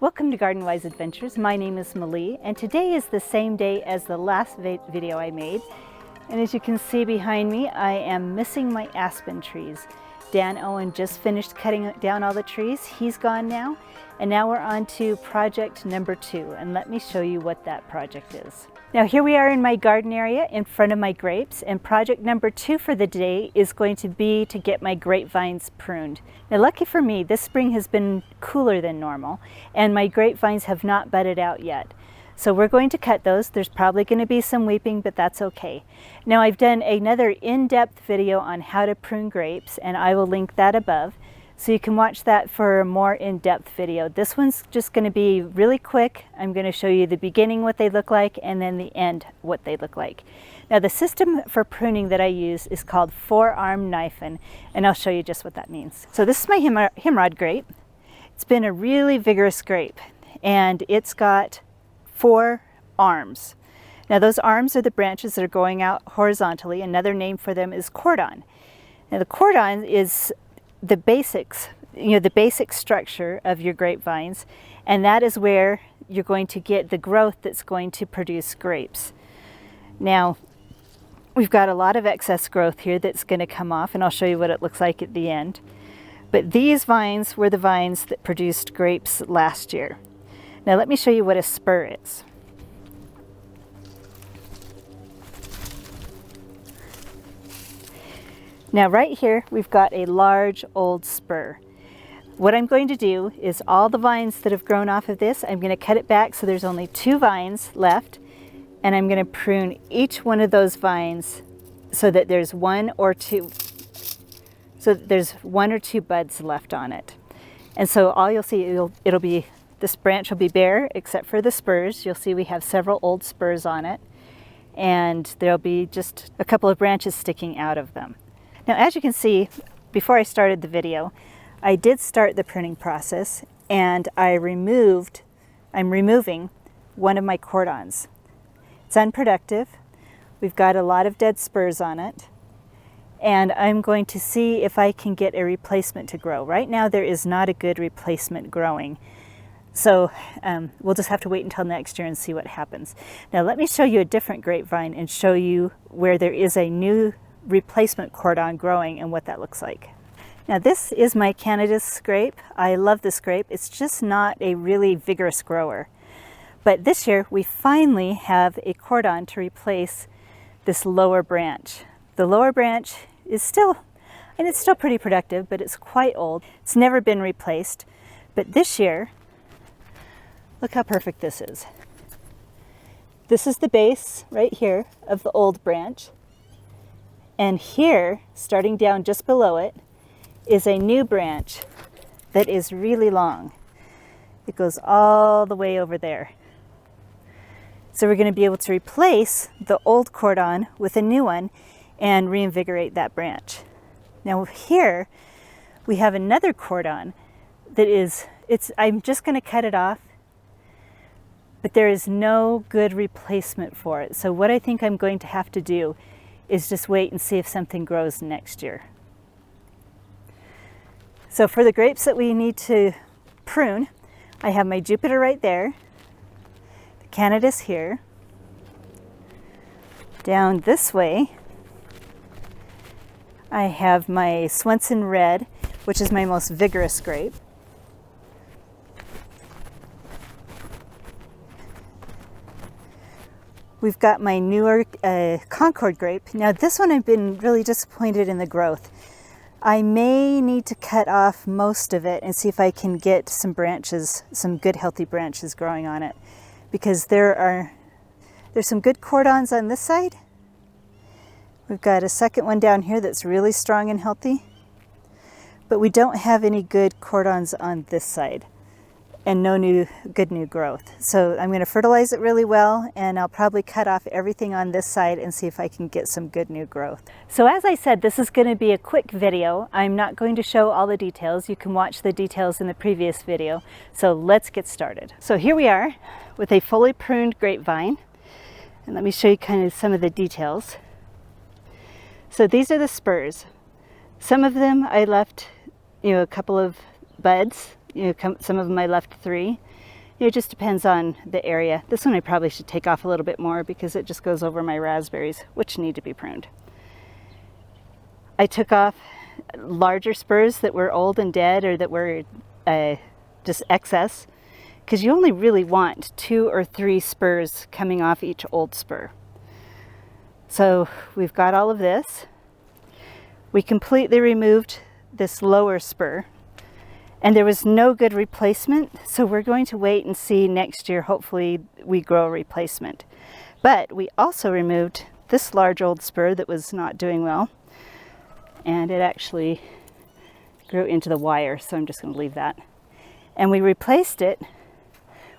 Welcome to Garden Wise Adventures. My name is Malie, and today is the same day as the last video I made. And as you can see behind me, I am missing my aspen trees. Dan Owen just finished cutting down all the trees. He's gone now. And now we're on to project number 2. And let me show you what that project is. Now here we are in my garden area in front of my grapes, and project number 2 for the day is going to be to get my grapevines pruned. Now lucky for me, this spring has been cooler than normal and my grapevines have not budded out yet. So we're going to cut those. There's probably going to be some weeping, but that's okay. Now I've done another in-depth video on how to prune grapes, and I will link that above. So you can watch that for a more in-depth video. This one's just going to be really quick. I'm going to show you the beginning, what they look like, and then the end, what they look like. Now the system for pruning that I use is called 4-arm knifing, and I'll show you just what that means. So this is my himrod grape. It's been a really vigorous grape, and it's got 4 arms. Now those arms are the branches that are going out horizontally. Another name for them is cordon. Now the cordon is the basics, the basic structure of your grapevines, and that is where you're going to get the growth that's going to produce grapes. Now we've got a lot of excess growth here that's going to come off, and I'll show you what it looks like at the end. But these vines were the vines that produced grapes last year. Now let me show you what a spur is. Now right here we've got a large old spur. What I'm going to do is all the vines that have grown off of this, I'm going to cut it back so there's only 2 vines left, and I'm going to prune each one of those vines so that there's 1 or 2 buds left on it. And so all you'll see, it'll be, this branch will be bare except for the spurs. You'll see we have several old spurs on it, and there'll be just a couple of branches sticking out of them. Now as you can see, before I started the video, I did start the pruning process, and I'm removing one of my cordons. It's unproductive. We've got a lot of dead spurs on it, and I'm going to see if I can get a replacement to grow. Right now there is not a good replacement growing. So we'll just have to wait until next year and see what happens. Now let me show you a different grapevine and show you where there is a new replacement cordon growing and what that looks like. Now this is my Canada's grape. I love this grape. It's just not a really vigorous grower. But this year we finally have a cordon to replace this lower branch. The lower branch is still, and it's still pretty productive, but it's quite old. It's never been replaced. But this year, look how perfect this is. This is the base right here of the old branch. And here, starting down just below it, is a new branch that is really long. It goes all the way over there. So we're going to be able to replace the old cordon with a new one and reinvigorate that branch. Now here we have another cordon that is, I'm just going to cut it off, but there is no good replacement for it. So what I think I'm going to have to do is just wait and see if something grows next year. So for the grapes that we need to prune, I have my Jupiter right there, the Canada's here. Down this way, I have my Swenson Red, which is my most vigorous grape. We've got my newer Concord grape. Now this one I've been really disappointed in the growth. I may need to cut off most of it and see if I can get some branches, some good healthy branches growing on it. Because there's some good cordons on this side. We've got a second one down here that's really strong and healthy. But we don't have any good cordons on this side, and no good new growth. So I'm going to fertilize it really well, and I'll probably cut off everything on this side and see if I can get some good new growth. So as I said, this is going to be a quick video. I'm not going to show all the details. You can watch the details in the previous video. So let's get started. So here we are with a fully pruned grapevine, and let me show you kind of some of the details. So these are the spurs. Some of them I left, a couple of buds. Some of them I left 3. It just depends on the area. This one I probably should take off a little bit more because it just goes over my raspberries, which need to be pruned. I took off larger spurs that were old and dead or that were just excess, because you only really want 2 or 3 spurs coming off each old spur. So we've got all of this. We completely removed this lower spur, and there was no good replacement, so we're going to wait and see next year. Hopefully we grow a replacement. But we also removed this large old spur that was not doing well, and it actually grew into the wire, so I'm just going to leave that. And we replaced it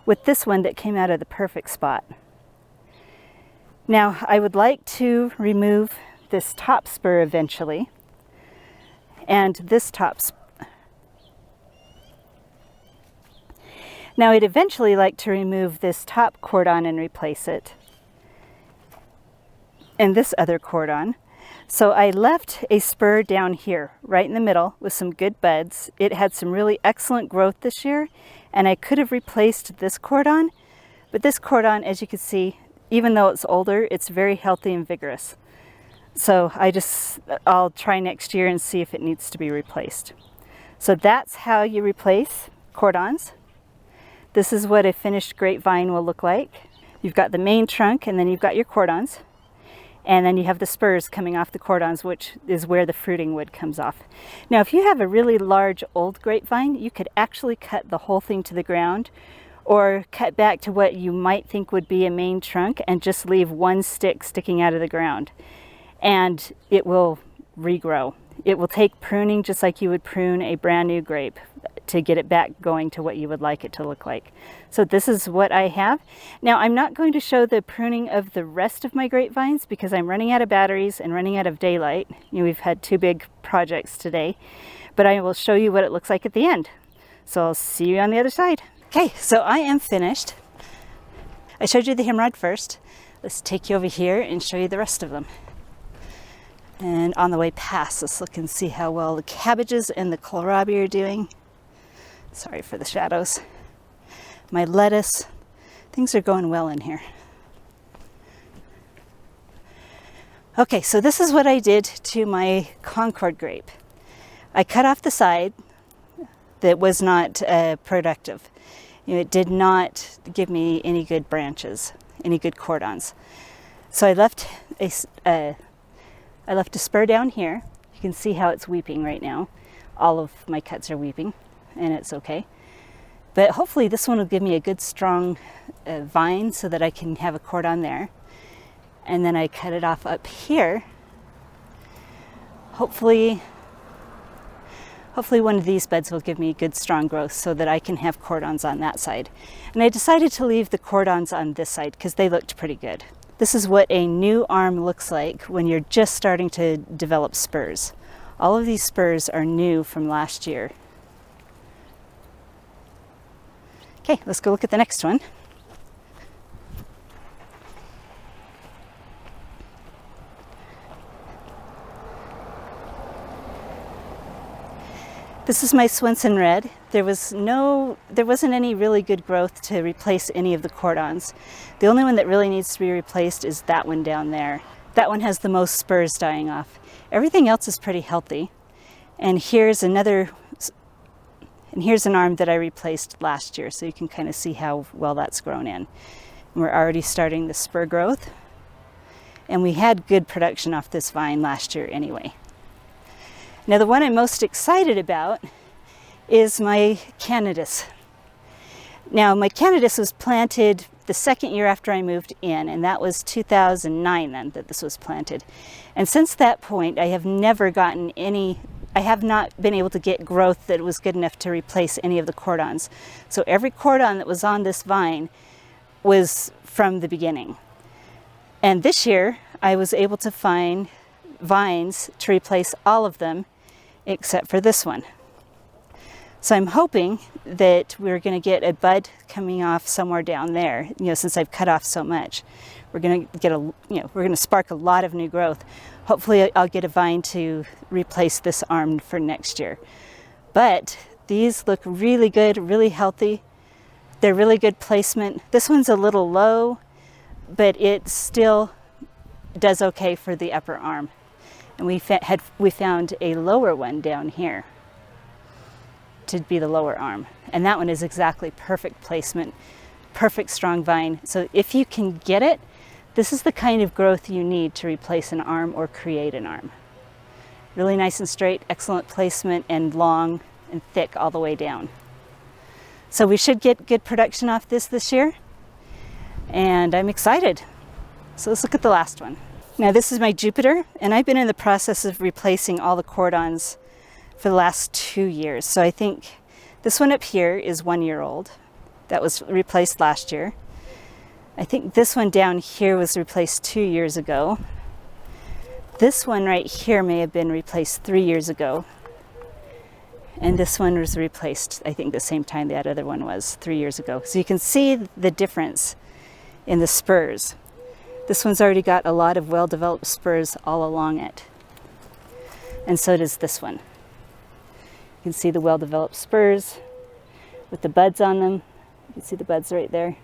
with this one that came out of the perfect spot. Now I would like to remove this top spur eventually, and this top spur. Now I'd eventually like to remove this top cordon and replace it, and this other cordon. So I left a spur down here, right in the middle, with some good buds. It had some really excellent growth this year, and I could have replaced this cordon, but this cordon, as you can see, even though it's older, it's very healthy and vigorous. So I'll try next year and see if it needs to be replaced. So that's how you replace cordons. This is what a finished grapevine will look like. You've got the main trunk, and then you've got your cordons. And then you have the spurs coming off the cordons, which is where the fruiting wood comes off. Now, if you have a really large old grapevine, you could actually cut the whole thing to the ground, or cut back to what you might think would be a main trunk and just leave one stick sticking out of the ground. And it will regrow. It will take pruning just like you would prune a brand new grape to get it back going to what you would like it to look like. So this is what I have. Now I'm not going to show the pruning of the rest of my grapevines because I'm running out of batteries and running out of daylight. You know, we've had 2 big projects today, but I will show you what it looks like at the end. So I'll see you on the other side. Okay, so I am finished. I showed you the hemorrhoid first. Let's take you over here and show you the rest of them. And on the way past, let's look and see how well the cabbages and the kohlrabi are doing. Sorry for the shadows. My lettuce, things are going well in here. Okay, so this is what I did to my Concord grape. I cut off the side that was not productive. You know, it did not give me any good branches, any good cordons. So I left a spur down here. You can see how it's weeping right now. All of my cuts are weeping, and it's okay. But hopefully this one will give me a good strong vine so that I can have a cordon there. And then I cut it off up here. Hopefully one of these buds will give me good strong growth so that I can have cordons on that side. And I decided to leave the cordons on this side because they looked pretty good. This is what a new arm looks like when you're just starting to develop spurs. All of these spurs are new from last year. Okay, let's go look at the next one. This is my Swenson Red. There wasn't any really good growth to replace any of the cordons. The only one that really needs to be replaced is that one down there. That one has the most spurs dying off. Everything else is pretty healthy. And here's an arm that I replaced last year, so you can kind of see how well that's grown in. And we're already starting the spur growth. And we had good production off this vine last year anyway. Now the one I'm most excited about is my Candidus. Now my Candidus was planted the second year after I moved in, and that was 2009 then that this was planted. And since that point I have not been able to get growth that was good enough to replace any of the cordons. So every cordon that was on this vine was from the beginning. And this year I was able to find vines to replace all of them except for this one. So I'm hoping that we're going to get a bud coming off somewhere down there. You know, since I've cut off so much, we're going to get we're going to spark a lot of new growth. Hopefully I'll get a vine to replace this arm for next year. But these look really good, really healthy. They're really good placement. This one's a little low, but it still does okay for the upper arm. And we found a lower one down here to be the lower arm. And that one is exactly perfect placement, perfect strong vine. So if you can get it, this is the kind of growth you need to replace an arm or create an arm. Really nice and straight, excellent placement, and long and thick all the way down. So we should get good production off this year, and I'm excited. So let's look at the last one. Now this is my Jupiter, and I've been in the process of replacing all the cordons for the last 2 years. So I think this one up here is 1 year old. That was replaced last year. I think this one down here was replaced 2 years ago. This one right here may have been replaced 3 years ago. And this one was replaced, I think, the same time that other one was, 3 years ago. So you can see the difference in the spurs. This one's already got a lot of well-developed spurs all along it. And so does this one. You can see the well-developed spurs with the buds on them. You can see the buds right there.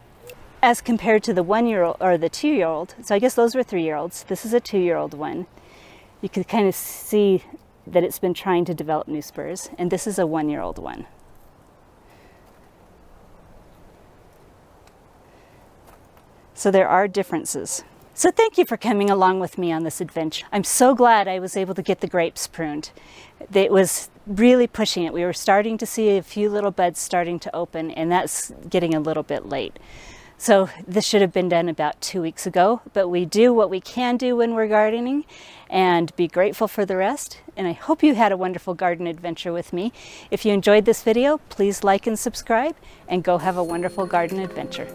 As compared to the 1 year old or the 2 year old, so I guess those were 3 year olds. This is a 2 year old one. You can kind of see that it's been trying to develop new spurs, and this is a 1 year old one. So there are differences. So thank you for coming along with me on this adventure. I'm so glad I was able to get the grapes pruned. It was really pushing it. We were starting to see a few little buds starting to open, and that's getting a little bit late. So this should have been done about 2 weeks ago, but we do what we can do when we're gardening and be grateful for the rest. And I hope you had a wonderful garden adventure with me. If you enjoyed this video, please like and subscribe, and go have a wonderful garden adventure.